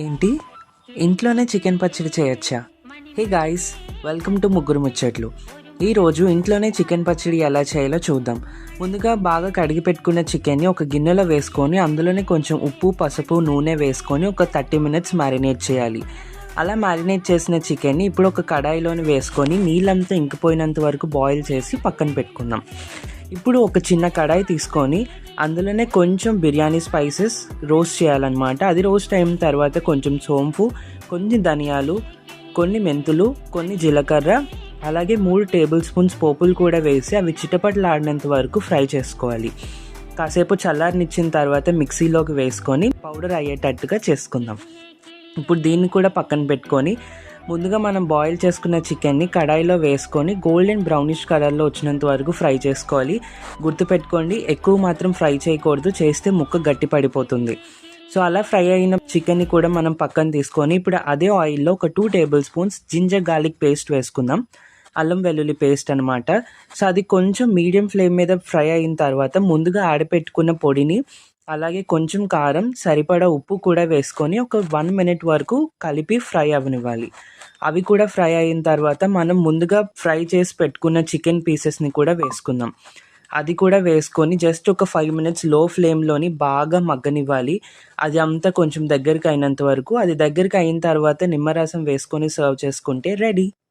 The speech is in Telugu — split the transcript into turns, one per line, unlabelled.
ఏంటి? ఇంట్లోనే చికెన్ పచ్చడి చేయొచ్చా? హే గాయ్స్, వెల్కమ్ టు ముగ్గురు ముచ్చట్లు. ఈరోజు ఇంట్లోనే చికెన్ పచ్చడి ఎలా చేయాలో చూద్దాం. ముందుగా బాగా కడిగి పెట్టుకున్న చికెన్ని ఒక గిన్నెలో వేసుకొని అందులోనే కొంచెం ఉప్పు, పసుపు, నూనె వేసుకొని ఒక 30 మినిట్స్ మ్యారినేట్ చేయాలి. అలా మ్యారినేట్ చేసిన చికెన్ని ఇప్పుడు ఒక కడాయిలోని వేసుకొని నీళ్ళంతా ఇంకిపోయినంత వరకు బాయిల్ చేసి పక్కన పెట్టుకుందాం. ఇప్పుడు ఒక చిన్న కడాయి తీసుకొని అందులోనే కొంచెం బిర్యానీ స్పైసెస్ రోస్ట్ చేయాలన్నమాట. అది రోస్ట్ అయిన తర్వాత కొంచెం సోంపు, కొన్ని ధనియాలు, కొన్ని మెంతులు, కొన్ని జీలకర్ర, అలాగే 3 టేబుల్ స్పూన్స్ పోపులు కూడా వేసి అవి చిటపటలాడినంత వరకు ఫ్రై చేసుకోవాలి. కాసేపు చల్లారనిచ్చిన తర్వాత మిక్సీలోకి వేసుకొని పౌడర్ అయ్యేటట్టుగా చేసుకుందాం. ఇప్పుడు దీన్ని కూడా పక్కన పెట్టుకొని ముందుగా మనం బాయిల్ చేసుకున్న చికెన్ని కడాయిలో వేసుకొని గోల్డెన్ బ్రౌనిష్ కలర్లో వచ్చినంత వరకు ఫ్రై చేసుకోవాలి. గుర్తుపెట్టుకోండి, ఎక్కువ మాత్రం ఫ్రై చేయకూడదు, చేస్తే ముక్క గట్టి పడిపోతుంది. సో అలా ఫ్రై అయిన చికెన్ని కూడా మనం పక్కన తీసుకొని ఇప్పుడు అదే ఆయిల్లో ఒక 2 table spoons ginger garlic paste వేసుకుందాం. అల్లం వెల్లుల్లి పేస్ట్ అనమాట. సో అది కొంచెం మీడియం ఫ్లేమ్ మీద ఫ్రై అయిన తర్వాత ముందుగా ఆడపెట్టుకున్న పొడిని, అలాగే కొంచెం కారం, సరిపడా ఉప్పు కూడా వేసుకొని ఒక 1 మినిట్ వరకు కలిపి ఫ్రై అవ్వనివ్వాలి. అవి కూడా ఫ్రై అయిన తర్వాత మనం ముందుగా ఫ్రై చేసి పెట్టుకున్న చికెన్ పీసెస్ని కూడా వేసుకుందాం. అది కూడా వేసుకొని జస్ట్ ఒక 5 మినిట్స్ లో ఫ్లేమ్లోని బాగా మగ్గనివ్వాలి. అది అంతా కొంచెం దగ్గరికి అయినంత వరకు. అది దగ్గరికి అయిన తర్వాత నిమ్మరసం వేసుకొని సర్వ్ చేసుకుంటే రెడీ.